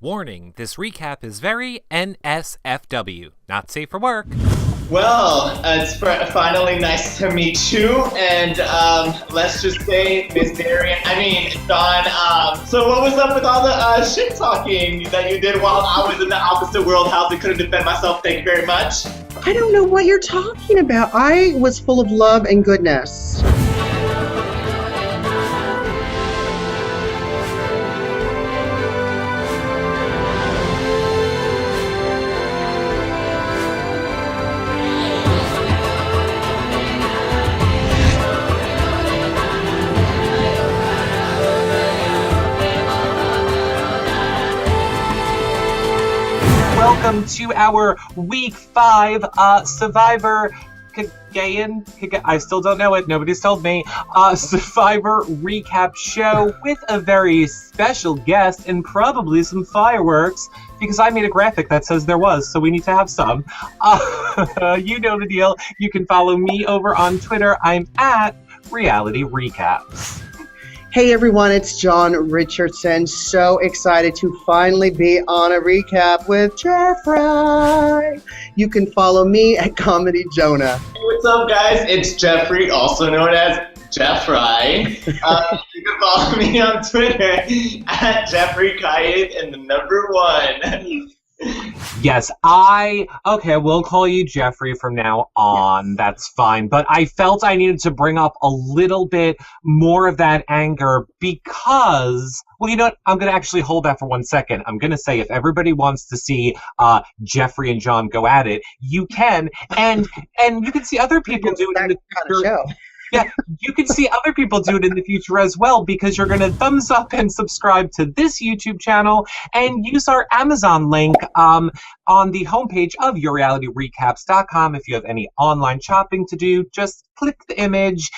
Warning, this recap is very NSFW, not safe for work. Well, it's finally nice to meet you, and let's just say, Miss Darian, Dawn, so what was up with all the shit talking that you did while I was in the opposite world house and couldn't defend myself? Thank you very much. I don't know what you're talking about. I was full of love and goodness. Welcome to our Week 5 Survivor Cagayan. I still don't know it. Nobody's told me. Survivor recap show with a very special guest and probably some fireworks because I made a graphic that says there was, so we need to have some. You know the deal. You can follow me over on Twitter. I'm at Reality Recaps. Hey everyone, it's John Richardson. So excited to finally be on a recap with Jeffry. You can follow me at Comedy Jonah. Hey, what's up, guys? It's Jeffrey, also known as Jeffry. You can follow me on Twitter at Jeffry Cagayan and the number 1. Yes, we'll call you Jeffrey from now on. Yes. That's fine. But I felt I needed to bring up a little bit more of that anger because, well, you know what? I'm going to actually hold that for 1 second. I'm going to say if everybody wants to see Jeffrey and John go at it, you can. And you can see other people do it in the future. Show. Yeah, you can see other people do it in the future as well because you're going to thumbs up and subscribe to this YouTube channel and use our Amazon link on the homepage of yourrealityrecaps.com. If you have any online shopping to do, just click the image.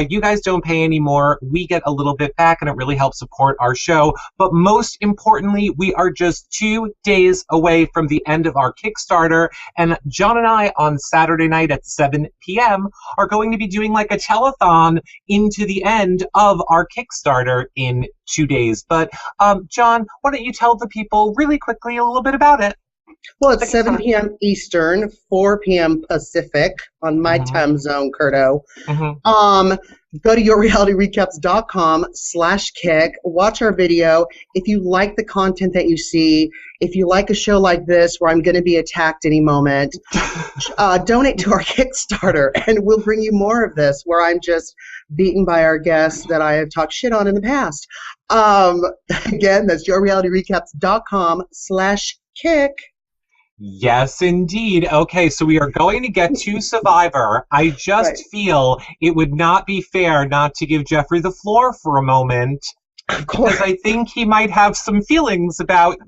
You guys don't pay anymore. We get a little bit back and it really helps support our show. But most importantly, we are just 2 days away from the end of our Kickstarter. And John and I on Saturday night at 7 p.m. are going to be doing like a telethon into the end of our Kickstarter in 2 days. But John, why don't you tell the people really quickly a little bit about it? Well, it's 7 p.m. Eastern, 4 p.m. Pacific on my time zone, Curto. Go to yourrealityrecaps.com/kick. Watch our video. If you like the content that you see, if you like a show like this where I'm going to be attacked any moment, donate to our Kickstarter and we'll bring you more of this where I'm just beaten by our guests that I have talked shit on in the past. Again, that's yourrealityrecaps.com/kick. Yes, indeed. Okay, so we are going to get to Survivor. I just feel it would not be fair not to give Jeffrey the floor for a moment. Of course. Because I think he might have some feelings about,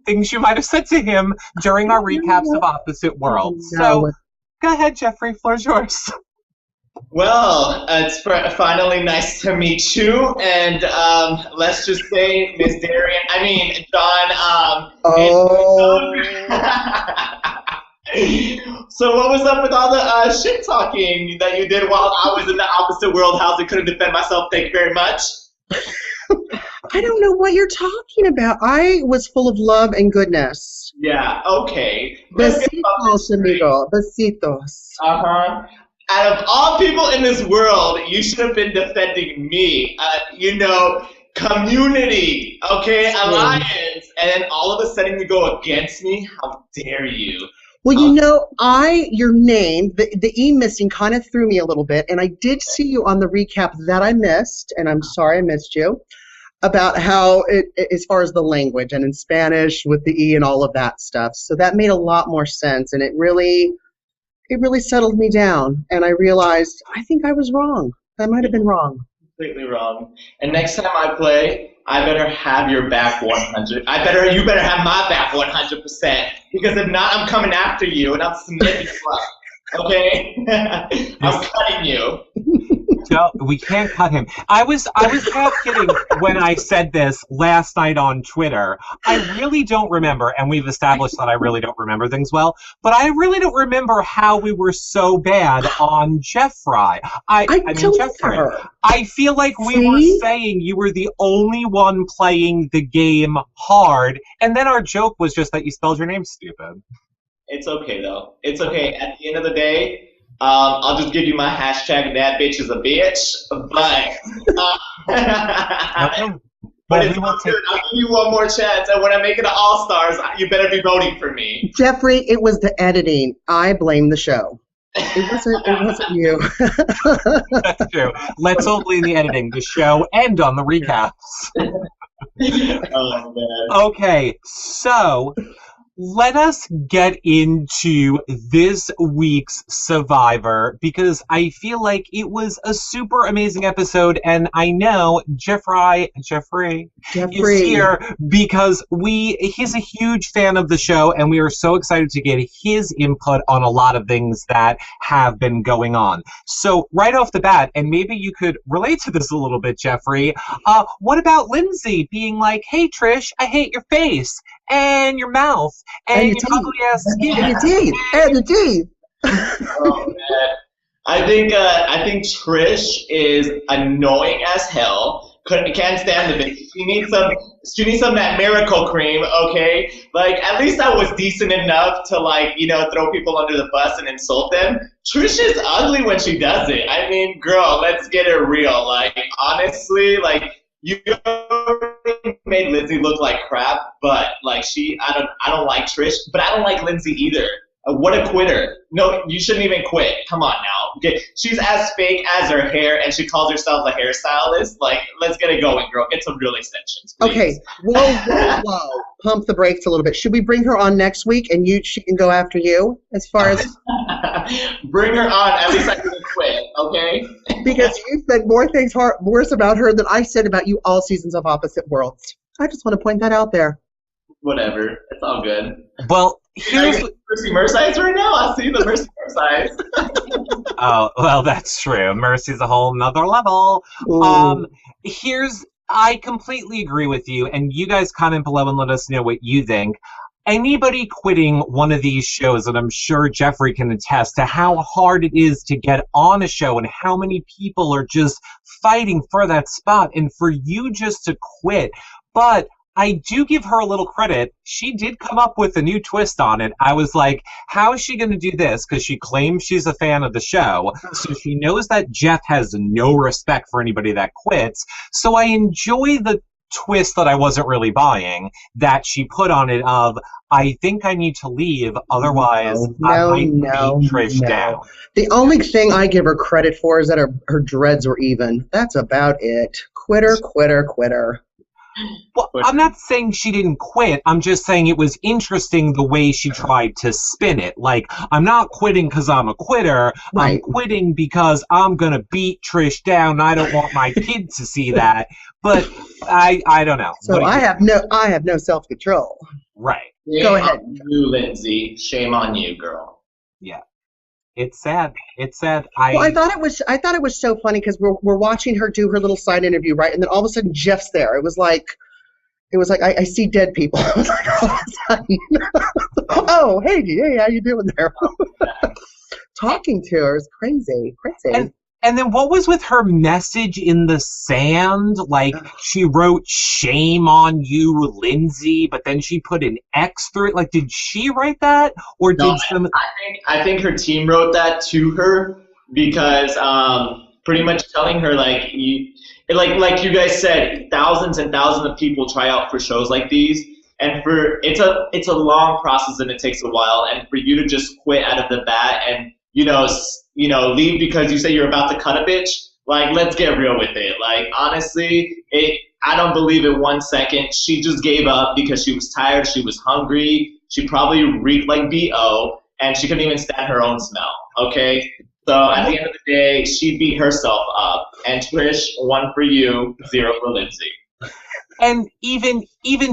things you might have said to him during our recaps of Opposite Worlds. So, go ahead, Jeffrey. Floor's yours. Well, it's finally nice to meet you, and let's just say, Miss Darian, Dawn, So what was up with all the shit talking that you did while I was in the opposite world house and couldn't defend myself? Thank you very much. I don't know what you're talking about. I was full of love and goodness. Yeah, okay. Besitos, amigo. Besitos. Out of all people in this world, you should have been defending me. Community, okay, alliance, and then all of a sudden you go against me? How dare you? Well, your name, the E missing kind of threw me a little bit, and I did see you on the recap that I missed, and I'm sorry I missed you, about how, as far as the language, and in Spanish with the E and all of that stuff. So that made a lot more sense, and it really settled me down, and I realized I think I was wrong. I might have been wrong. Completely wrong. And next time I play, I better have your back 100. You better have my back 100%. Because if not, I'm coming after you, and I'm submitting you up. Okay? I'm cutting you. No, we can't cut him. I was half kidding when I said this last night on Twitter. I really don't remember, and we've established that I really don't remember things well, but I really don't remember how we were so bad on Jeffry. I mean Jeffrey. I feel like we were saying you were the only one playing the game hard, and then our joke was just that you spelled your name stupid. It's okay, though. It's okay. At the end of the day, I'll just give you my hashtag, that bitch is a bitch. But, but it's all good. I'll give you one more chance. And when I make it to All-Stars, you better be voting for me. Jeffrey, it was the editing. I blame the show. It wasn't you. That's true. Let's all blame the editing, the show, and on the recaps. Oh, man. Okay, so let us get into this week's Survivor, because I feel like it was a super amazing episode, and I know Jeffry is here because he's a huge fan of the show, and we are so excited to get his input on a lot of things that have been going on. So right off the bat, and maybe you could relate to this a little bit, Jeffrey, what about Lindsay being like, hey Trish, I hate your face and your mouth and your ugly ass skin and your teeth. Oh man, I think Trish is annoying as hell. Can't stand the bitch. She needs some of that miracle cream, okay? Like at least I was decent enough to throw people under the bus and insult them. Trish is ugly when she does it. I mean, girl, let's get it real. Like honestly, like you made Lindsay look like crap, but I don't like Trish, but I don't like Lindsay either. What a quitter. No, you shouldn't even quit. Come on now. She's as fake as her hair, and she calls herself a hairstylist. Like, let's get it going, girl. Get some real extensions, please. Okay, whoa. Pump the brakes a little bit. Should we bring her on next week, and she can go after you as far as... Bring her on. At least I can quit, okay? Because you said more things worse about her than I said about you all seasons of Opposite Worlds. I just want to point that out there. Whatever. It's all good. Well, here's... Mercy Mersides right now? I see the Mercy Mersides. Oh, well, that's true. Mercy's a whole nother level. I completely agree with you, and you guys comment below and let us know what you think. Anybody quitting one of these shows, and I'm sure Jeffrey can attest to how hard it is to get on a show and how many people are just fighting for that spot, and for you just to quit. But I do give her a little credit. She did come up with a new twist on it. I was like, how is she going to do this? Because she claims she's a fan of the show. So she knows that Jeff has no respect for anybody that quits. So I enjoy the twist that I wasn't really buying that she put on it of, I think I need to leave, otherwise I might beat Trish down. The only thing I give her credit for is that her dreads were even. That's about it. Quitter. Well, I'm not saying she didn't quit. I'm just saying it was interesting the way she tried to spin it. Like, I'm not quitting because I'm a quitter. Right. I'm quitting because I'm going to beat Trish down. I don't want my kids to see that. But I don't know. So I have no self-control. Right. Shame Go ahead. On you, Lindsay. Shame on you, girl. Yeah. It's sad. I thought it was so funny because we're watching her do her little side interview, right? And then all of a sudden Jeff's there. It was like I see dead people. I was like, all of a sudden, oh hey, how you doing there? Talking to her is crazy. And then what was with her message in the sand? Like, she wrote, shame on you, Lindsay, but then she put an X through it. Like, did she write that? Or did I think her team wrote that to her because pretty much telling her, like you guys said, thousands and thousands of people try out for shows like these. And it's a long process and it takes a while. And for you to just quit out of the bat and leave because you say you're about to cut a bitch. Like, let's get real with it. Like, honestly, I don't believe it 1 second. She just gave up because she was tired. She was hungry. She probably reeked like B.O. and she couldn't even stand her own smell. Okay. So at the end of the day, she beat herself up. And Trish, 1 for you, 0 for Lindsay. And even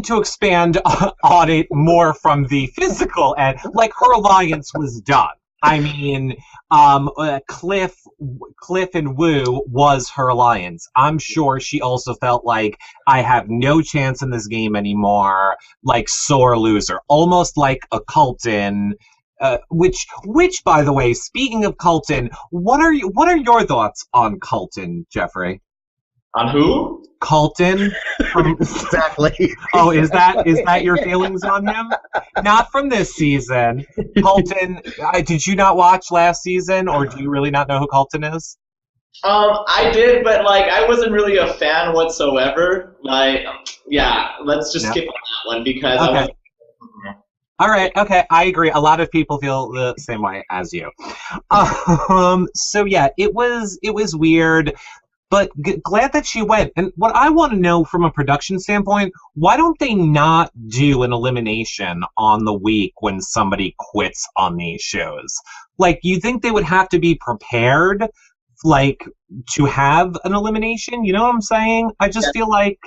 to expand on it more from the physical end, like her alliance was done. I mean, Cliff and Wu was her alliance. I'm sure she also felt like I have no chance in this game anymore, like sore loser, almost like a Colton. Which, by the way, speaking of Colton, what are your thoughts on Colton, Jeffrey? On who? Colton. Exactly. Oh, is that your feelings on him? Not from this season. Colton, did you not watch last season, or do you really not know who Colton is? I did, but like I wasn't really a fan whatsoever. Like, yeah, let's just skip on that one because I was. All right. Okay. I agree. A lot of people feel the same way as you. So yeah, it was weird, but glad that she went. And what I want to know from a production standpoint, why don't they not do an elimination on the week when somebody quits on these shows? Like, you think they would have to be prepared, like, to have an elimination? You know what I'm saying? I just feel like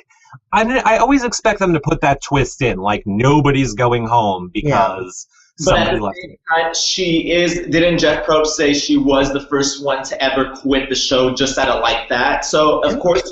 I always expect them to put that twist in, like nobody's going home because somebody left. But at the same time, didn't Jeff Probst say she was the first one to ever quit the show just out of like that? So, of course,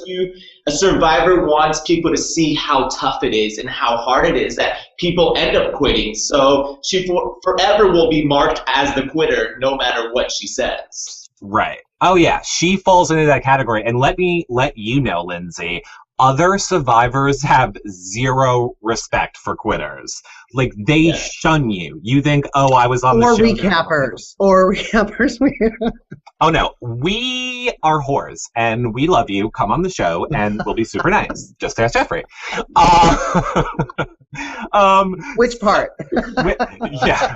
a survivor wants people to see how tough it is and how hard it is that people end up quitting. So she forever will be marked as the quitter no matter what she says. Right. Oh, yeah. She falls into that category. And let me let you know, Lindsay, other survivors have zero respect for quitters. Like, they shun you. You think, oh, I was on the show. Or recappers. Oh, no. We are whores, and we love you. Come on the show, and we'll be super nice. Just ask Jeffrey. Which part? Yeah.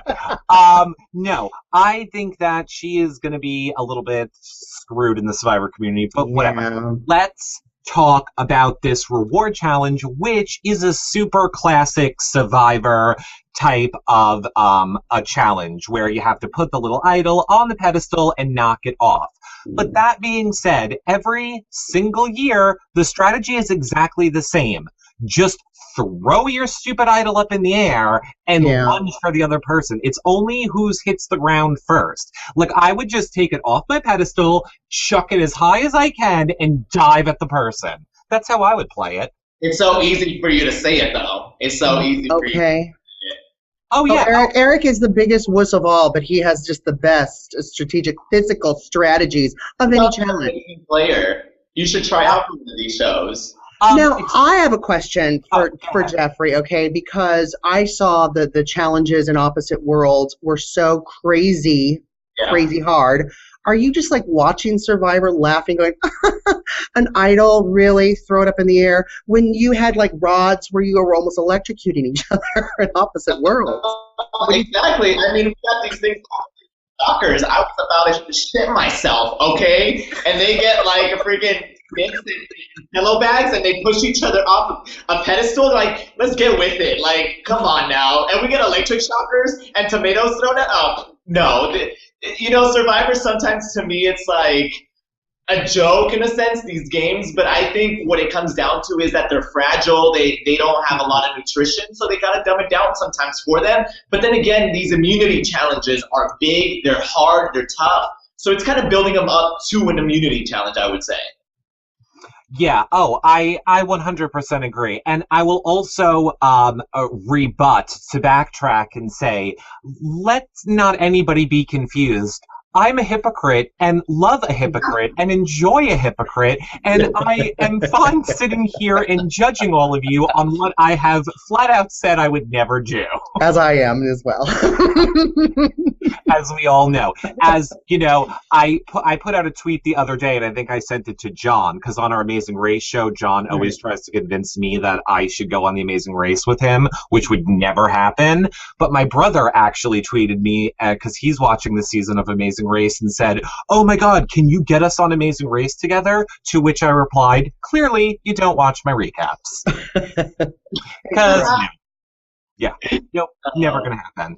No, I think that she is going to be a little bit screwed in the survivor community, but whatever. Yeah. Let's talk about this reward challenge, which is a super classic Survivor type of a challenge where you have to put the little idol on the pedestal and knock it off. But that being said, every single year, the strategy is exactly the same. Just throw your stupid idol up in the air and lunge for the other person. It's only who hits the ground first. Like, I would just take it off my pedestal, chuck it as high as I can, and dive at the person. That's how I would play it. It's so easy for you to say it, though. It's so easy for you to say it. Oh, yeah. Eric is the biggest wuss of all, but he has just the best strategic physical strategies of any challenge. Player. You should try out for one of these shows. Now, I have a question for Jeffrey, okay, because I saw that the challenges in Opposite Worlds were so crazy hard. Are you just like watching Survivor laughing, going, an idol, really? Throw it up in the air? When you had like rods where you were almost electrocuting each other in Opposite Worlds. Exactly. I mean, we got these things called stalkers. I was about to shit myself, okay? And they get like a freaking pillow bags and they push each other off a pedestal. They're like, let's get with it. Like, come on now. And we get electric shockers and tomatoes thrown at us. No. Survivor sometimes to me it's like a joke in a sense, these games, but I think what it comes down to is that they're fragile, they don't have a lot of nutrition, so they gotta dumb it down sometimes for them. But then again, these immunity challenges are big, they're hard, they're tough. So it's kind of building them up to an immunity challenge, I would say. Yeah, I 100% agree. And I will also rebut, to backtrack and say, let's not anybody be confused. I'm a hypocrite and love a hypocrite and enjoy a hypocrite, and I am fine sitting here and judging all of you on what I have flat out said I would never do. As I am as well. As we all know. As, you know, I put out a tweet the other day, and I think I sent it to John, because on our Amazing Race show, John always tries to convince me that I should go on the Amazing Race with him, which would never happen. But my brother actually tweeted me, because he's watching the season of Amazing Race, and said, oh my God, can you get us on Amazing Race together? To which I replied, clearly you don't watch my recaps. Because yeah, nope, never gonna happen.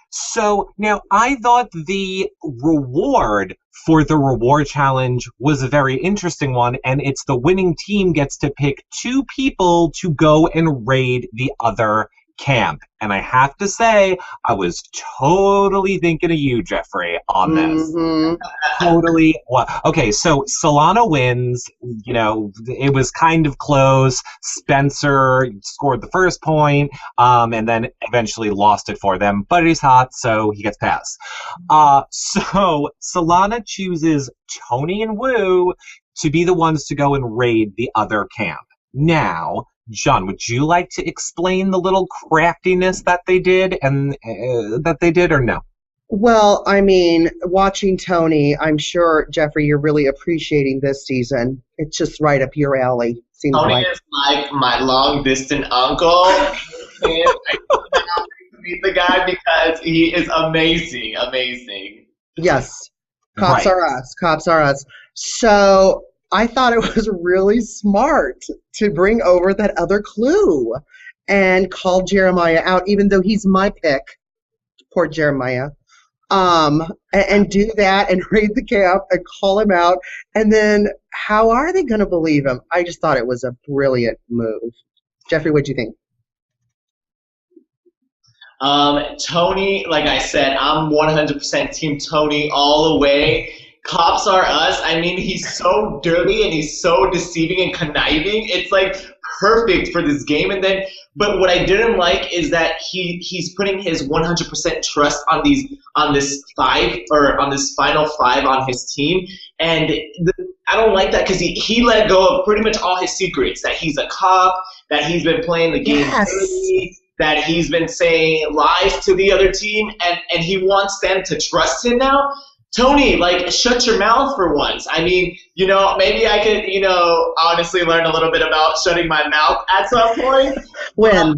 So now I thought the reward for the reward challenge was a very interesting one, and it's the winning team gets to pick 2 people to go and raid the other camp. And I have to say, I was totally thinking of you, Jeffrey, on this. Totally. Well, okay, so Solana wins. You know, it was kind of close. Spencer scored the first point, and then eventually lost it for them. But he's hot, so he gets passed. So Solana chooses Tony and Woo to be the ones to go and raid the other camp. Now, John, would you like to explain the little craftiness that they did or no? Well, I mean, watching Tony, I'm sure, Jeffrey, you're really appreciating this season. It's just right up your alley. Seems Tony like. is like my long-distance uncle. And I cannot wait to meet the guy because he is amazing. Yes. Cops Right. are us. Cops are us. So I thought it was really smart to bring over that other clue and call Jeremiah out, even though he's my pick. Poor Jeremiah. And do that and raid the camp and call him out. And then how are they going to believe him? I just thought it was a brilliant move. Jeffrey, what'd you think? Tony, like I said, I'm 100% Team Tony all the way. Cops are us. I mean, he's so dirty and he's so deceiving and conniving. It's like perfect for this game. And then, but what I didn't like is that he's putting his 100% trust on this final five on his team. And I don't like that because he let go of pretty much all his secrets. That he's a cop. That he's been playing the game dirty. That he's been saying lies to the other team, and he wants them to trust him now. Tony, like, shut your mouth for once. I mean, maybe I could, honestly learn a little bit about shutting my mouth at some point. When?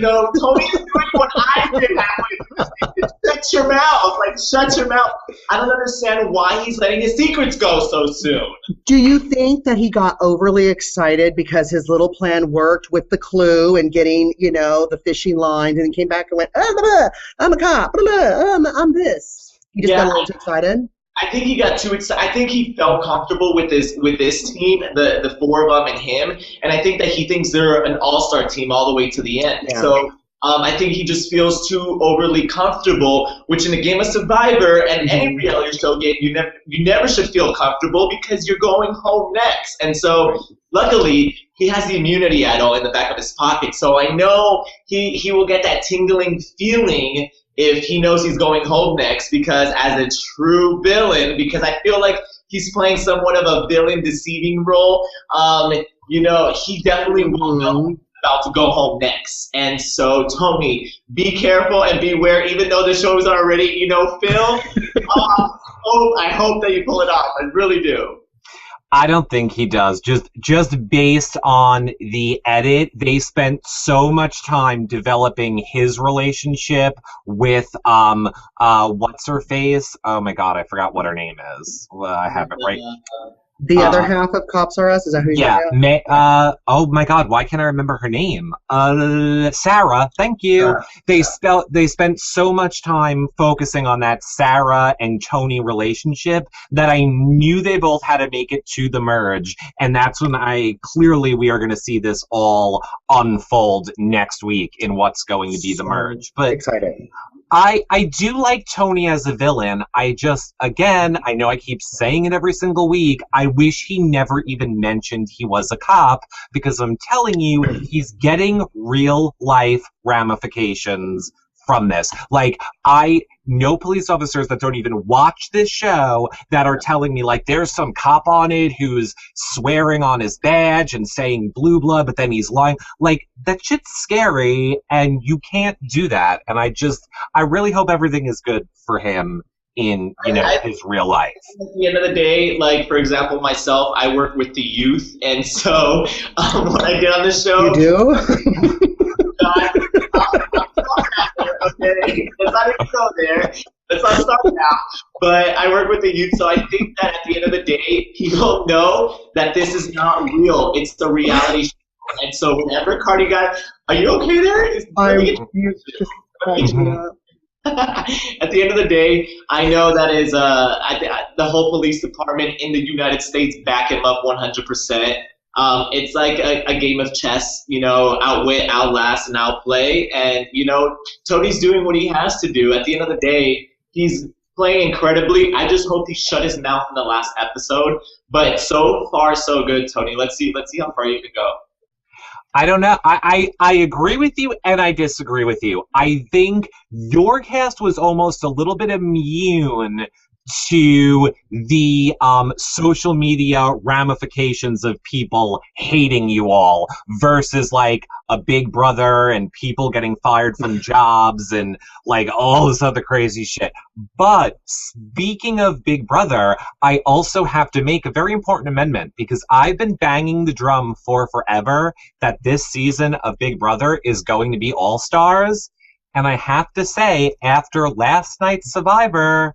Tony is doing what I did halfway. Shut your mouth. Like, shut your mouth. I don't understand why he's letting his secrets go so soon. Do you think that he got overly excited because his little plan worked with the clue and getting, the fishing lines, and then came back and went, I'm a cop, I'm this. He just got a little too excited? I think he got too excited. I think he felt comfortable with this team, the four of them and him, and I think that he thinks they're an all-star team all the way to the end. Yeah. So I think he just feels too overly comfortable, which in a game of Survivor and any reality show game, you never should feel comfortable because you're going home next. And so luckily, he has the immunity idol in the back of his pocket. So I know he will get that tingling feeling if he knows he's going home next, because as a true villain, because I feel like he's playing somewhat of a villain deceiving role, he definitely will know about to go home next. And so, Tony, be careful and beware, even though the show is already, filmed. I hope that you pull it off. I really do. I don't think he does. Just based on the edit, they spent so much time developing his relationship with what's her face? Oh my god, I forgot what her name is. Well, I have it right. The other half of Cops R Us? Is that who you're talking about? Oh my god, why can't I remember her name? Sarah, thank you. Sarah. They spent so much time focusing on that Sarah and Tony relationship that I knew they both had to make it to the merge, and that's when we are going to see this all unfold next week in what's going to be the merge. But exciting. I do like Tony as a villain. I know I keep saying it every single week, I wish he never even mentioned he was a cop, because I'm telling you, he's getting real life ramifications from this. Like, I know police officers that don't even watch this show that are telling me, like, there's some cop on it who's swearing on his badge and saying blue blood, but then he's lying. Like, that shit's scary, and you can't do that. And I really hope everything is good for him in, his real life. At the end of the day, like, for example, myself, I work with the youth, and so what I did on the show... You do? Okay, let's not even go there. Let's not start now. But I work with the youth, so I think that at the end of the day, people know that this is not real. It's the reality show. And so whenever Cardi got, are you okay there? At the end of the day, I know that is the whole police department in the United States back him up 100%. It's like a game of chess, outwit, outlast, and outplay. And, Tony's doing what he has to do. At the end of the day, he's playing incredibly. I just hope he shut his mouth in the last episode. But so far, so good, Tony. Let's see how far you can go. I don't know. I agree with you and I disagree with you. I think your cast was almost a little bit immune to the social media ramifications of people hating you all versus like a Big Brother and people getting fired from jobs and like all this other crazy shit. But speaking of Big Brother, I also have to make a very important amendment because I've been banging the drum for forever that this season of Big Brother is going to be All Stars. And I have to say, after last night's Survivor,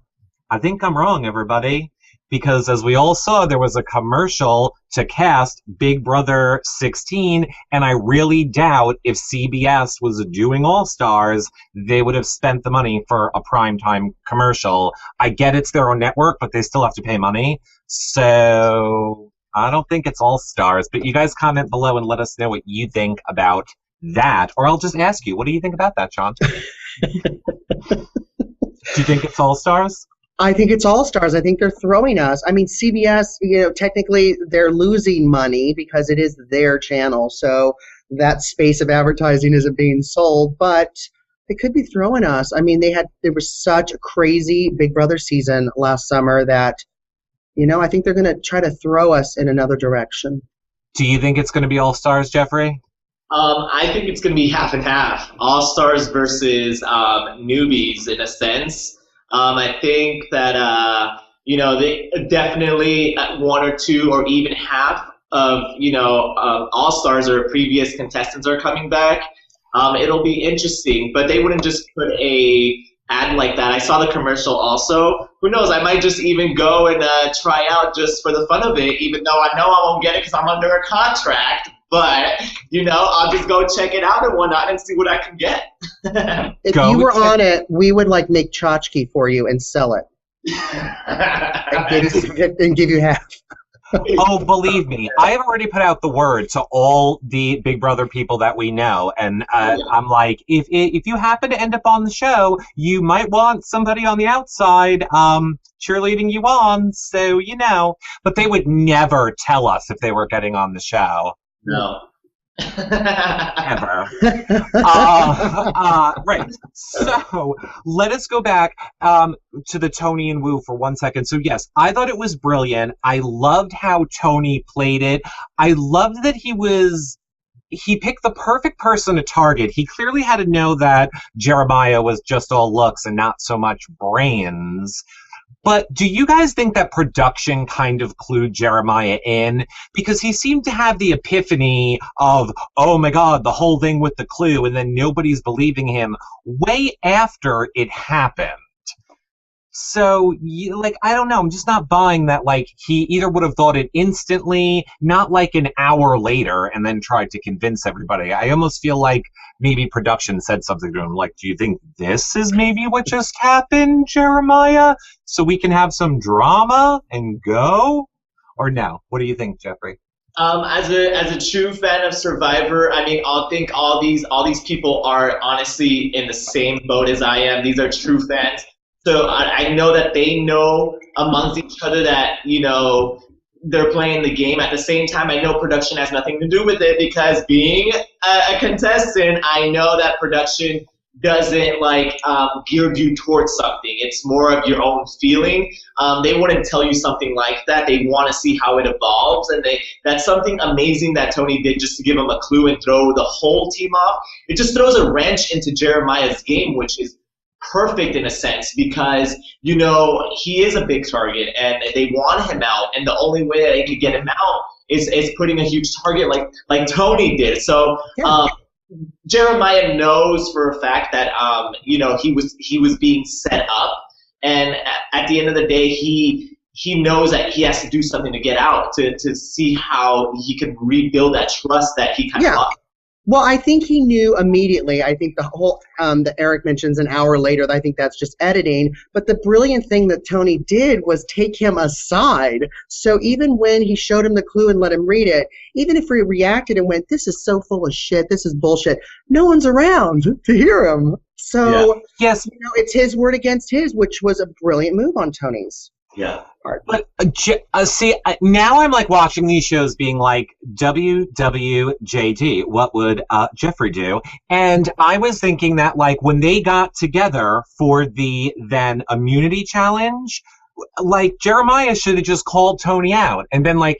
I think I'm wrong, everybody, because as we all saw, there was a commercial to cast Big Brother 16, and I really doubt if CBS was doing All Stars, they would have spent the money for a primetime commercial. I get it's their own network, but they still have to pay money, so I don't think it's All Stars. But you guys comment below and let us know what you think about that, or I'll just ask you, what do you think about that, Sean? Do you think it's All Stars? I think it's All Stars. I think they're throwing us. I mean, CBS, technically they're losing money because it is their channel. So that space of advertising isn't being sold, but they could be throwing us. I mean, there was such a crazy Big Brother season last summer that, I think they're going to try to throw us in another direction. Do you think it's going to be All Stars, Jeffrey? I think it's going to be half and half. All Stars versus newbies in a sense. I think that, they definitely one or two or even half of, All-Stars or previous contestants are coming back. It'll be interesting, but they wouldn't just put a ad like that. I saw the commercial also. Who knows? I might just even go and try out just for the fun of it, even though I know I won't get it because I'm under a contract. But, I'll just go check it out and whatnot and see what I can get. If you were on it, we would make tchotchke for you and sell it. and give you half. Oh, believe me, I have already put out the word to all the Big Brother people that we know, and I'm like, if you happen to end up on the show, you might want somebody on the outside cheerleading you on, so But they would never tell us if they were getting on the show. No. Ever. Right. So let us go back to the Tony and Wu for 1 second. So yes, I thought it was brilliant. I loved how Tony played it. I loved that he picked the perfect person to target. He clearly had to know that Jeremiah was just all looks and not so much brains. But do you guys think that production kind of clued Jeremiah in? Because he seemed to have the epiphany of, oh my God, the whole thing with the clue, and then nobody's believing him way after it happened. So, I don't know. I'm just not buying that, he either would have thought it instantly, not an hour later, and then tried to convince everybody. I almost feel like maybe production said something to him, do you think this is maybe what just happened, Jeremiah? So we can have some drama and go? Or no? What do you think, Jeffrey? As a true fan of Survivor, I mean, I think all these people are honestly in the same boat as I am. These are true fans. So I know that they know amongst each other that, they're playing the game. At the same time, I know production has nothing to do with it because being a contestant, I know that production doesn't gear you towards something. It's more of your own feeling. They wouldn't tell you something like that. They want to see how it evolves, and that's something amazing that Tony did just to give him a clue and throw the whole team off. It just throws a wrench into Jeremiah's game, which is perfect in a sense because, he is a big target and they want him out. And the only way that they could get him out is putting a huge target like Tony did. So Jeremiah knows for a fact that, he was being set up. And at the end of the day, he knows that he has to do something to get out to see how he can rebuild that trust that he kind of lost. Well, I think he knew immediately. I think the whole that Eric mentions an hour later. I think that's just editing. But the brilliant thing that Tony did was take him aside. So even when he showed him the clue and let him read it, even if he reacted and went, "This is so full of shit. This is bullshit," no one's around to hear him. So yes, it's his word against his, which was a brilliant move on Tony's. Yeah. But see, now I'm like watching these shows being like, WWJD, what would Jeffrey do? And I was thinking that like when they got together for the then immunity challenge, like Jeremiah should have just called Tony out and been like,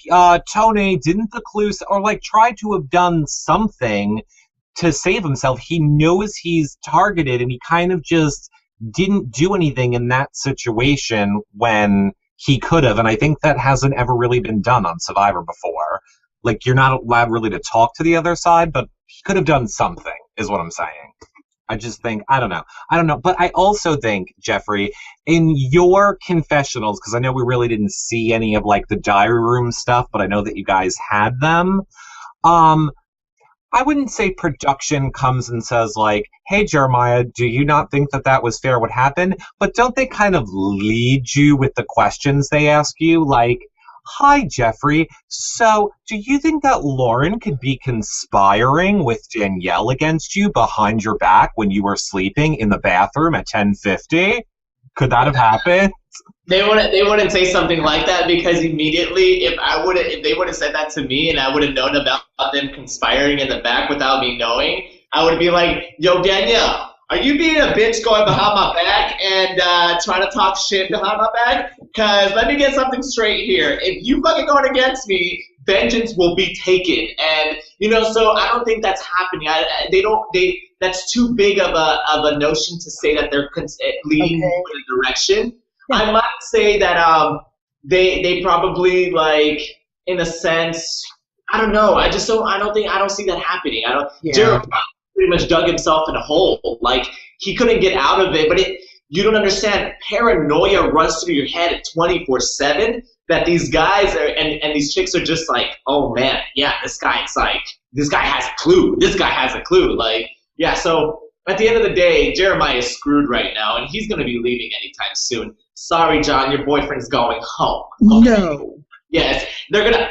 Tony, didn't the clues, or like try to have done something to save himself. He knows he's targeted and he kind of just didn't do anything in that situation when he could have, and I think that hasn't ever really been done on Survivor before. Like, you're not allowed really to talk to the other side, but he could have done something, is what I'm saying. I just think, I don't know. But I also think, Jeffrey, in your confessionals, because I know we really didn't see any of, like, the diary room stuff, but I know that you guys had them, I wouldn't say production comes and says, like, hey, Jeremiah, do you not think that that was fair what happened? But don't they kind of lead you with the questions they ask you? Like, hi, Jeffrey, so do you think that Lauren could be conspiring with Danielle against you behind your back when you were sleeping in the bathroom at 10:50? Could that have happened? They wouldn't say something like that, because immediately if they would have said that to me and I would have known about them conspiring in the back without me knowing, I would be like, yo, Danielle, are you being a bitch going behind my back and trying to talk shit behind my back? Because let me get something straight here. If you fucking going against me, vengeance will be taken. And, so I don't think that's happening. That's too big of a notion to say that they're leading in a direction. Yeah. I might say that they probably, like, in a sense, I don't know. I don't see that happening. Jeremiah pretty much dug himself in a hole. Like, he couldn't get out of it. But you don't understand. Paranoia runs through your head 24/7. That these guys and these chicks are just like, oh man, yeah, this guy has a clue. This guy has a clue. Like, yeah. So at the end of the day, Jeremiah is screwed right now, and he's going to be leaving anytime soon. Sorry, John, your boyfriend's going home. Okay? No. Yes, they're going to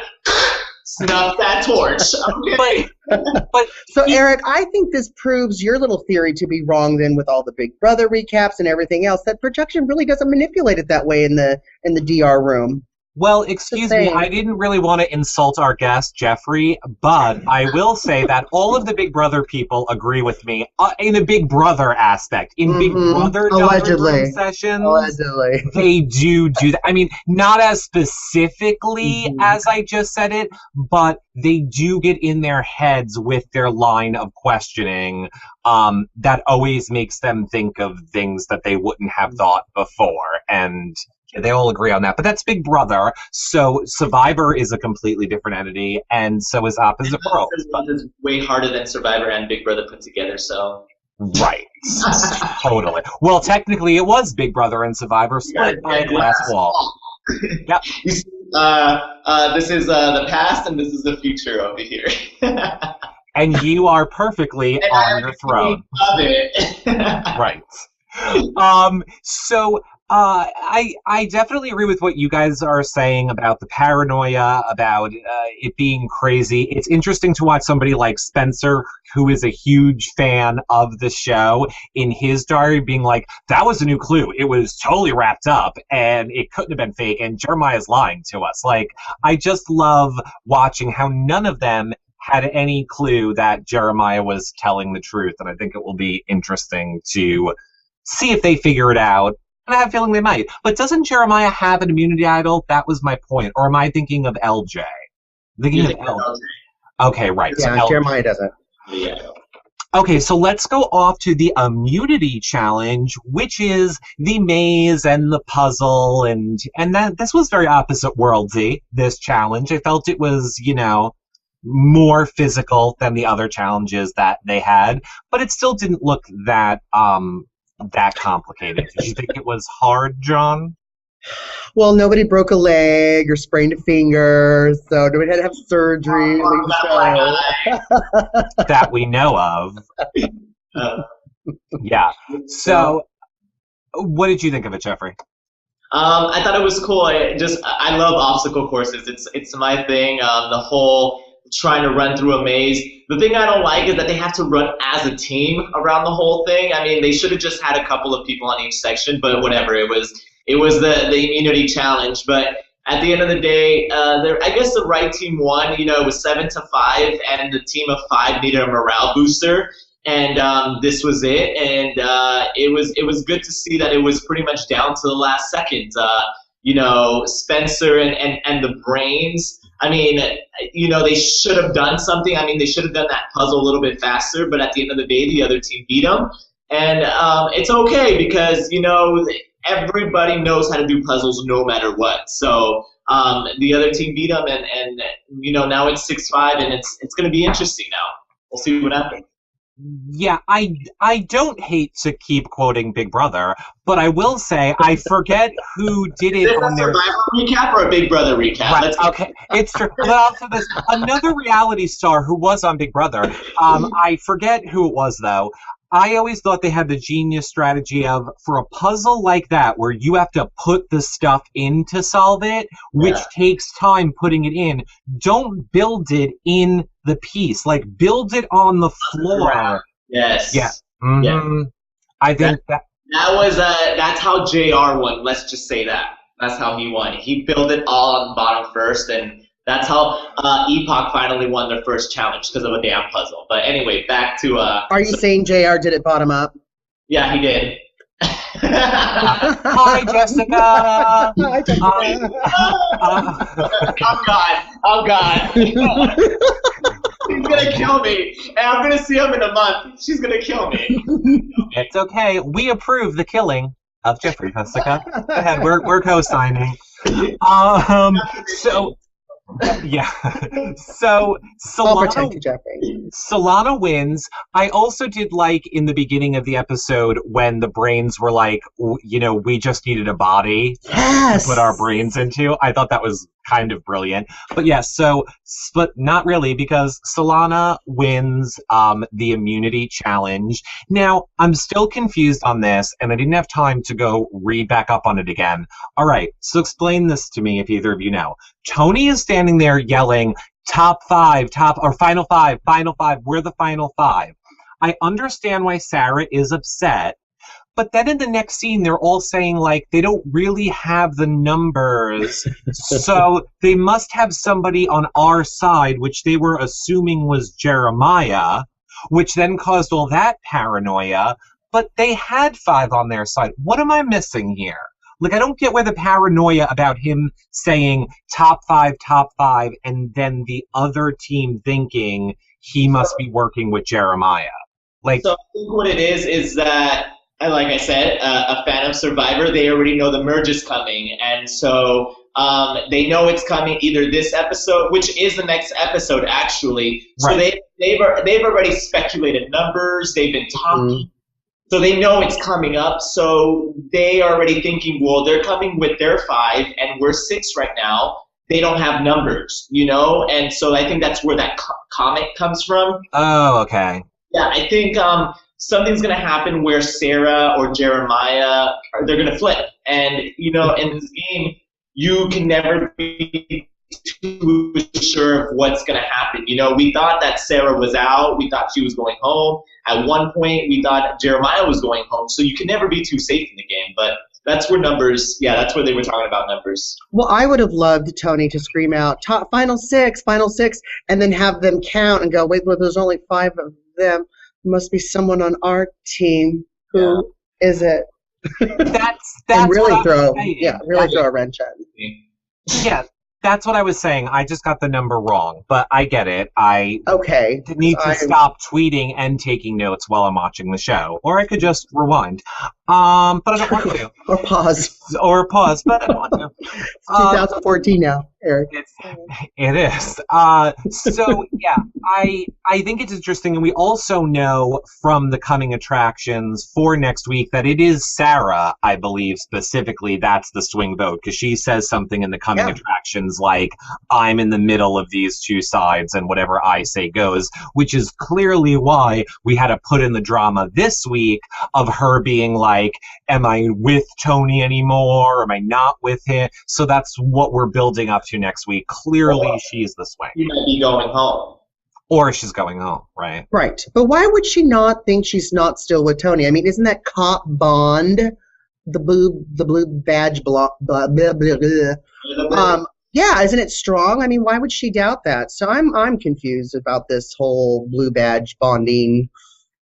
snuff that torch. Okay. But so, Eric, I think this proves your little theory to be wrong then with all the Big Brother recaps and everything else, that production really doesn't manipulate it that way in the DR room. Well, excuse me, I didn't really want to insult our guest, Jeffrey, but I will say that all of the Big Brother people agree with me in a Big Brother aspect. In Big Brother sessions, they do that. I mean, not as specifically as I just said it, but they do get in their heads with their line of questioning that always makes them think of things that they wouldn't have thought before. And they all agree on that. But that's Big Brother. So Survivor is a completely different entity, and so is Opposite Worlds. It's way harder than Survivor and Big Brother put together, so... Right. Totally. Well, technically it was Big Brother and Survivor split by a glass wall. Yep. You see, this is the past and this is the future over here. And you are perfectly on your throne. Love it. Right. So I definitely agree with what you guys are saying about the paranoia, about it being crazy. It's interesting to watch somebody like Spencer, who is a huge fan of the show, in his diary being like, that was a new clue. It was totally wrapped up and it couldn't have been fake. And Jeremiah's lying to us. Like, I just love watching how none of them had any clue that Jeremiah was telling the truth. And I think it will be interesting to see if they figure it out. And I have a feeling they might. But doesn't Jeremiah have an immunity idol? That was my point. Or am I thinking of LJ? Thinking of LJ. Okay, right. Yeah, so Jeremiah doesn't. Yeah. Okay, so let's go off to the immunity challenge, which is the maze and the puzzle. And that this was very Opposite Worldsy, this challenge. I felt it was, more physical than the other challenges that they had. But it still didn't look that complicated. Did you think it was hard, John? Well, nobody broke a leg or sprained a finger, so nobody had to have surgery to leave the show. That we know of. Uh, Yeah. So, what did you think of it, Jeffrey? I thought it was cool. I love obstacle courses. It's my thing. The whole trying to run through a maze. The thing I don't like is that they have to run as a team around the whole thing. I mean, they should have just had a couple of people on each section, but whatever. It was the immunity challenge. But at the end of the day, I guess the right team won. You know, it was 7-5, and the team of 5 needed a morale booster. And this was it, and it was good to see that it was pretty much down to the last second. You know, Spencer and the brains. I mean, you know, they should have done something. I mean, they should have done that puzzle a little bit faster. But at the end of the day, the other team beat them, and it's okay because you know everybody knows how to do puzzles no matter what. So the other team beat them, and you know now it's 6-5, and it's going to be interesting now. We'll see what happens. Yeah, I don't hate to keep quoting Big Brother, but I will say I forget who did it on their Survivor recap or a Big Brother recap. Right, okay, it's true. But also this another reality star who was on Big Brother. I forget who it was though. I always thought they had the genius strategy of, for a puzzle like that, where you have to put the stuff in to solve it, which takes time putting it in, don't build it in the piece. Like, build it on the floor. Yes. Yeah. Mm-hmm. Yeah. I think that's how JR won. Let's just say that. That's how he won. He built it all on the bottom first, and that's how Epoch finally won their first challenge because of a damn puzzle. But anyway, back to. Are you saying JR did it bottom up? Yeah, he did. Hi, Jessica. Hi, Jessica. Oh God. He's gonna kill me, and I'm gonna see him in a month. She's gonna kill me. It's okay. We approve the killing of Jeffrey, Jessica. Go ahead. We're co-signing. So. Yeah. So I'll protect you, Jeffrey. Solana wins. I also did like in the beginning of the episode when the brains were like, you know, we just needed a body to put our brains into. I thought that was kind of brilliant. But yes, but not really, because Solana wins the immunity challenge. Now, I'm still confused on this, and I didn't have time to go read back up on it again. All right, so explain this to me if either of you know. Tony is standing there yelling, top 5, final 5, we're the final 5. I understand why Sarah is upset, but then in the next scene, they're all saying, like, they don't really have the numbers, so they must have somebody on our side, which they were assuming was Jeremiah, which then caused all that paranoia, but they had 5 on their side. What am I missing here? Like, I don't get where the paranoia about him saying top 5, and then the other team thinking he must be working with Jeremiah. Like, so I think what it is that, like I said, a fan of Survivor, they already know the merge is coming, and so they know it's coming either this episode, which is the next episode actually. Right. So they've already speculated numbers. They've been talking. Mm-hmm. So they know it's coming up, so they are already thinking, well, they're coming with their 5, and we're 6 right now. They don't have numbers, you know? And so I think that's where that comment comes from. Oh, okay. Yeah, I think something's going to happen where Sarah or Jeremiah, they're going to flip. And, you know, in this game, you can never be too sure of what's going to happen. You know, we thought that Sarah was out. We thought she was going home. At one point, we thought Jeremiah was going home. So you can never be too safe in the game. But that's where numbers, that's where they were talking about numbers. Well, I would have loved Tony to scream out, final six, and then have them count and go, wait, well, there's only 5 of them. Must be someone on our team. Who is it? That's and really throw a wrench in. Yeah, that's what I was saying. I just got the number wrong, but I get it. I need to stop tweeting and taking notes while I'm watching the show, or I could just rewind. But I don't want to. Or pause. Or pause, but I don't want to. It's 2014 now, Eric. It is. So yeah, I think it's interesting, and we also know from the coming attractions for next week that it is Sarah, I believe specifically, that's the swing vote, because she says something in the coming attractions like, "I'm in the middle of these two sides, and whatever I say goes," which is clearly why we had to put in the drama this week of her being like, "Am I with Tony anymore? Am I not with him?" So that's what we're building up to next week. Clearly, she's the swing. You might be going home. Or she's going home, right? Right. But why would she not think she's not still with Tony? I mean, isn't that cop bond, the blue badge blah, blah, blah, blah, blah. Yeah, isn't it strong? I mean, why would she doubt that? So I'm confused about this whole blue badge bonding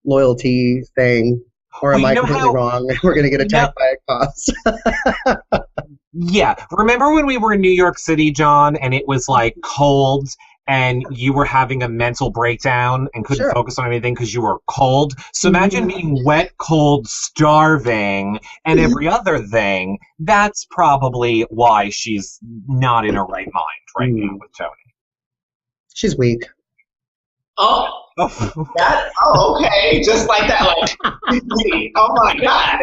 loyalty thing. Or am I completely wrong? We're going to get attacked by a cop. Yeah. Remember when we were in New York City, John, and it was like cold and you were having a mental breakdown and couldn't focus on anything because you were cold? So imagine being wet, cold, starving, and every other thing. That's probably why she's not in her right mind right now with Tony. She's weak. Oh, okay. Just like that, like, oh my God,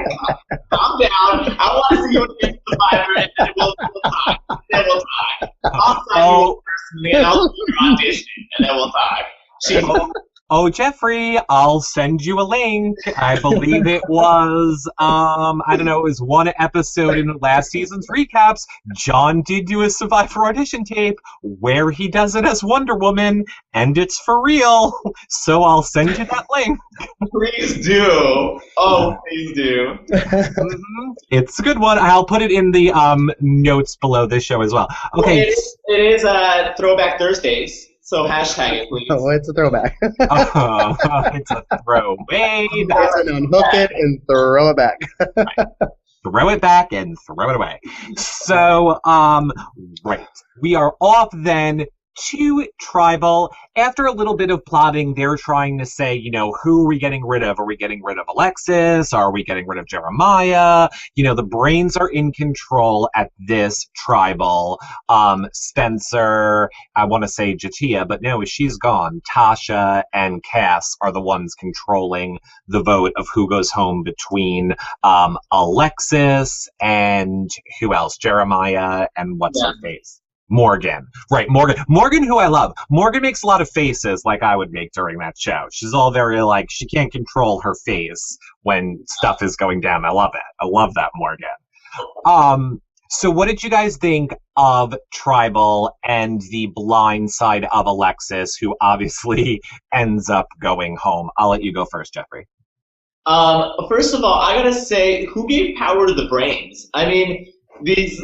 calm down. I want to see you against Survivor, and then we'll talk. I'll sign you personally, and I'll do your audition, and then we'll talk. Oh, Jeffrey, I'll send you a link. I believe it was, I don't know, it was one episode in last season's recaps. John did do a Survivor audition tape where he does it as Wonder Woman, and it's for real. So I'll send you that link. Please do. Oh, please do. It's a good one. I'll put it in the notes below this show as well. Okay. It is Throwback Thursdays. So hashtag it, please. Oh, it's a throwback. It's a throwaway. It's an unhook it and throw it back. Right. Throw it back and throw it away. So, right. We are off then to Tribal. After a little bit of plotting, they're trying to say, you know, who are we getting rid of? Are we getting rid of Alexis? Are we getting rid of Jeremiah? You know, the brains are in control at this Tribal. Spencer, I want to say Jatia, but no, she's gone. Tasha and Cass are the ones controlling the vote of who goes home between Alexis and who else? Jeremiah and what's her face? Morgan. Right, Morgan. Morgan, who I love. Morgan makes a lot of faces like I would make during that show. She's all very, like, she can't control her face when stuff is going down. I love it. I love that, Morgan. So what did you guys think of Tribal and the blind side of Alexis, who obviously ends up going home? I'll let you go first, Jeffrey. First of all, I gotta say, who gave power to the brains? I mean, these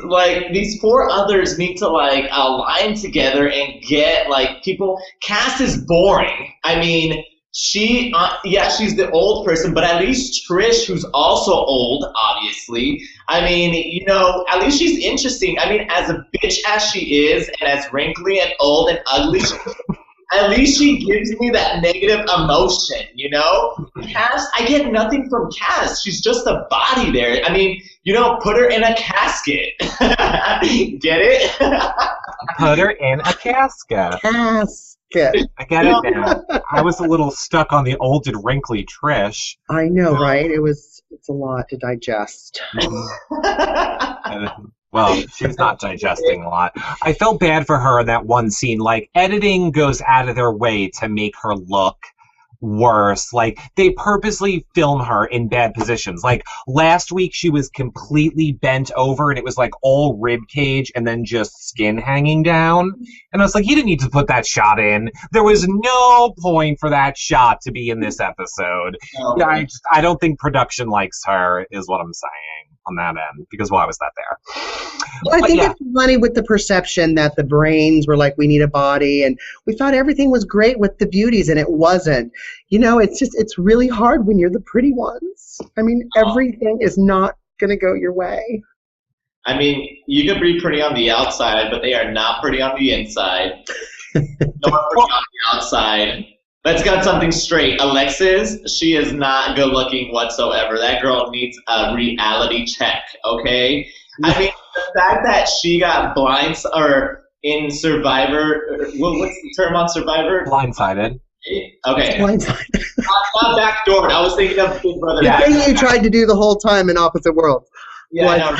four others need to align together and get people. Cass is boring. I mean, she's the old person, but at least Trish, who's also old, obviously. I mean, you know, at least she's interesting. I mean, as a bitch as she is, and as wrinkly and old and ugly, at least she gives me that negative emotion, you know? Cass, I get nothing from Cass. She's just a body there. I mean, you know, put her in a casket. Get it? Put her in a casket. Casket. I get it now. I was a little stuck on the old and wrinkly Trish. I know, right? It's a lot to digest. Well, she's not digesting a lot. I felt bad for her in that one scene. Like, editing goes out of their way to make her look worse. Like, they purposely film her in bad positions. Like, last week she was completely bent over and it was like all rib cage and then just skin hanging down. And I was like, you didn't need to put that shot in. There was no point for that shot to be in this episode. No. I don't think production likes her, is what I'm saying on that end, because why was that there? Well, I think it's funny with the perception that the brains were like, we need a body, and we thought everything was great with the beauties, and it wasn't. You know, it's really hard when you're the pretty ones. I mean, everything is not going to go your way. I mean, you can be pretty on the outside, but they are not pretty on the inside. No one pretty on the outside. let's get something straight. Alexis, she is not good looking whatsoever. That girl needs a reality check, okay? I mean, the fact that she got in Survivor, what's the term on Survivor? Blindsided. Okay. Blindsided. Not backdoored. I was thinking of Big Brother. The thing you tried to do the whole time in opposite worlds. Yeah, I know.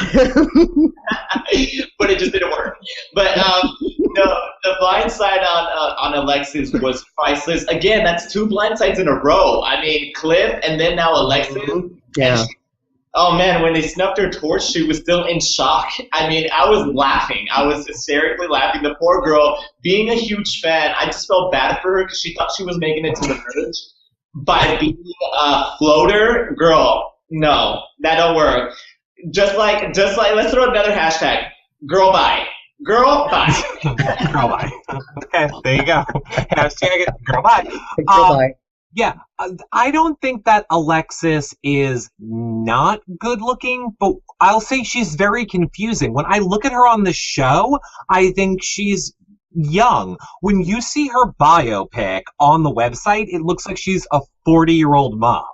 But it just didn't work. But the blind side on Alexis was priceless. Again, that's 2 blind sides in a row. I mean, Cliff and then now Alexis. Yeah. Oh man, when they snuffed her torch, she was still in shock. I mean, I was laughing. I was hysterically laughing. The poor girl, being a huge fan, I just felt bad for her because she thought she was making it to the verge. By being a floater, girl, no, that don't work. Just like, let's throw another hashtag. Girl bye. Girl bye. Girl bye. Okay, there you go. Hashtag it. Girl bye. Girl bye. Yeah, I don't think that Alexis is not good looking, but I'll say she's very confusing. When I look at her on the show, I think she's young. When you see her biopic on the website, it looks like she's a 40-year-old mom.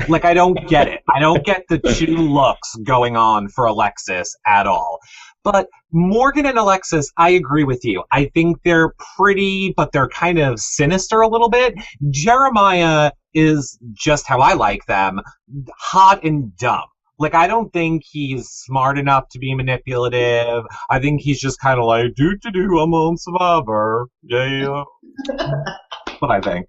Like, I don't get it. I don't get the 2 looks going on for Alexis at all. But Morgan and Alexis, I agree with you. I think they're pretty, but they're kind of sinister a little bit. Jeremiah is just how I like them, hot and dumb. Like, I don't think he's smart enough to be manipulative. I think he's just kind of like, I'm on Survivor. Yeah. What I think.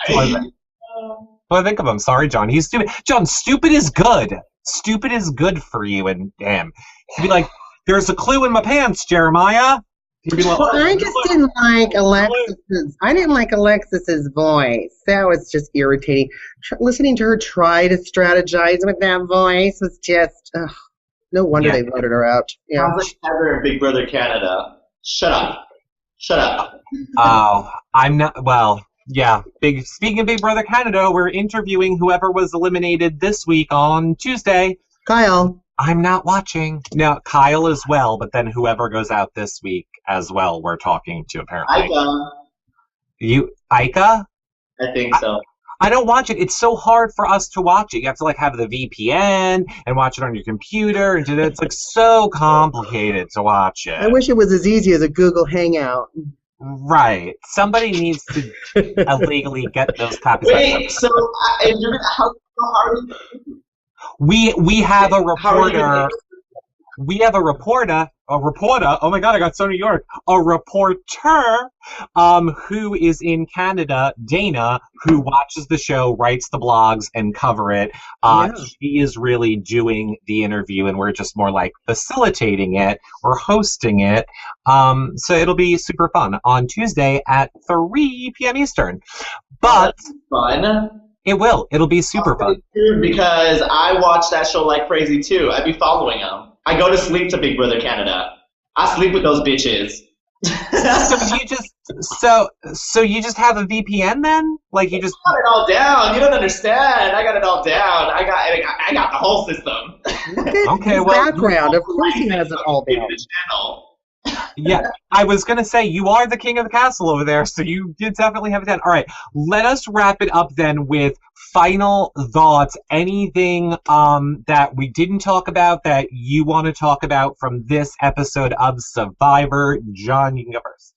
What I think of him. Sorry, John. He's stupid. John, stupid is good. Stupid is good for you, and damn. He'd be like, there's a clue in my pants, Jeremiah. He'd be like, I just didn't like Alexis's. I didn't like Alexis's voice. That was just irritating. Listening to her try to strategize with that voice was just. No wonder they voted her out. Yeah. Sounds like Heather in Big Brother Canada. Shut up. Oh, I'm not. Well, yeah. Speaking of Big Brother Canada, we're interviewing whoever was eliminated this week on Tuesday. Kyle. I'm not watching. No, Kyle as well, but then whoever goes out this week as well, we're talking to apparently. Ika? I think so. I don't watch it. It's so hard for us to watch it. You have to have the VPN and watch it on your computer and do that. It's so complicated to watch it. I wish it was as easy as a Google Hangout. Right. Somebody needs to illegally get those copies. Wait, so how hard? We have a reporter. We have a reporter. Oh my God, I got so New York. A reporter, who is in Canada, Dana, who watches the show, writes the blogs, and cover it. She is really doing the interview, and we're just more like facilitating it or hosting it. So it'll be super fun on Tuesday at 3 p.m. Eastern. But fun. It will. It'll be super fun. Because I watch that show like crazy too. I'd be following them. I go to sleep to Big Brother Canada. I sleep with those bitches. So you just have a VPN then? Like you just got it all down. You don't understand. I got it all down. I got the whole system. Okay, well, background. Of course he has it all down. Yeah, I was going to say, you are the king of the castle over there, so you definitely have it done. All right, let us wrap it up then with final thoughts. Anything that we didn't talk about that you want to talk about from this episode of Survivor? John, you can go first.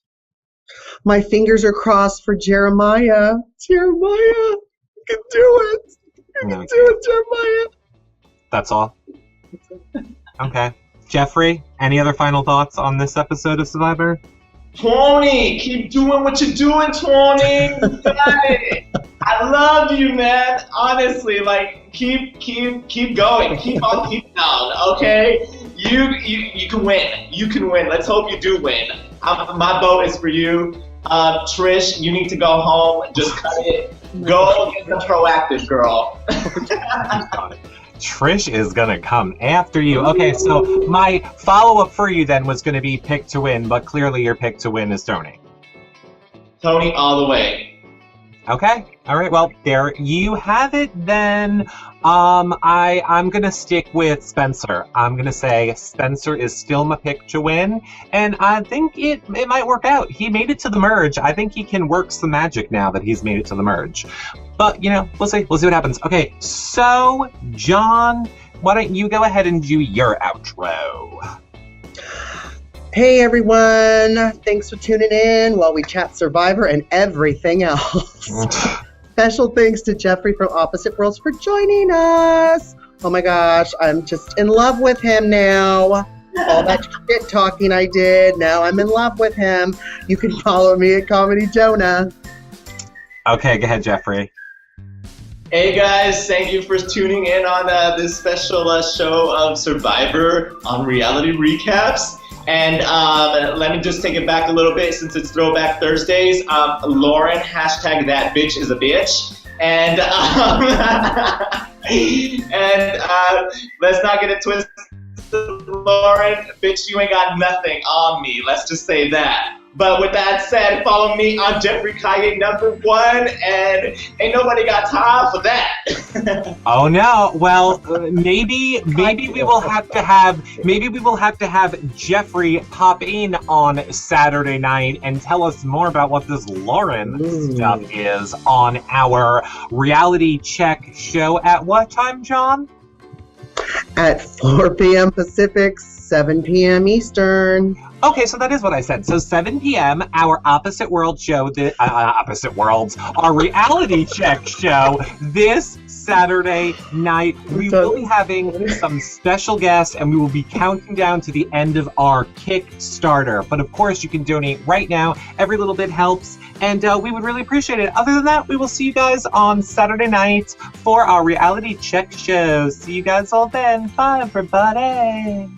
My fingers are crossed for Jeremiah. Jeremiah, you can do it. You can do it, Jeremiah. That's all? Okay. Jeffrey, any other final thoughts on this episode of Survivor? Tony, keep doing what you're doing, Tony. You got it. I love you, man. Honestly, keep going. Keep on keeping on, okay? You can win. You can win. Let's hope you do win. My vote is for you. Trish, you need to go home. Just cut it. Go get the proactive, girl. Trish is going to come after you. Okay, so my follow-up for you then was going to be pick to win, but clearly your pick to win is Tony. Tony all the way. Okay. All right. Well, there you have it then. I'm gonna stick with Spencer. I'm gonna say Spencer is still my pick to win, and I think it might work out. He made it to the merge. I think he can work some magic now that he's made it to the merge. But we'll see. We'll see what happens. Okay. So, John, why don't you go ahead and do your outro? Hey everyone, thanks for tuning in while we chat Survivor and everything else. Special thanks to Jeffrey from Opposite Worlds for joining us. Oh my gosh, I'm just in love with him now. All that shit talking I did, now I'm in love with him. You can follow me at Comedy Jonah. Okay, go ahead, Jeffrey. Hey guys, thank you for tuning in on this special show of Survivor on Reality Recaps. And let me just take it back a little bit since it's Throwback Thursdays. Lauren, hashtag that bitch is a bitch. And let's not get it twisted. Lauren, bitch, you ain't got nothing on me. Let's just say that. But with that said, follow me on Jeffrey Cagayan #1, and ain't nobody got time for that. Oh no! Well, maybe we will have to have Jeffrey pop in on Saturday night and tell us more about what this Lauren stuff is on our reality check show. At what time, John? At 4 p.m. Pacific, 7 p.m. Eastern. Okay, so that is what I said. So 7 p.m., our Opposite World show, Opposite Worlds, our reality check show this Saturday night. We will be having some special guests, and we will be counting down to the end of our Kickstarter. But of course, you can donate right now. Every little bit helps, and we would really appreciate it. Other than that, we will see you guys on Saturday night for our reality check show. See you guys all then. Bye, everybody.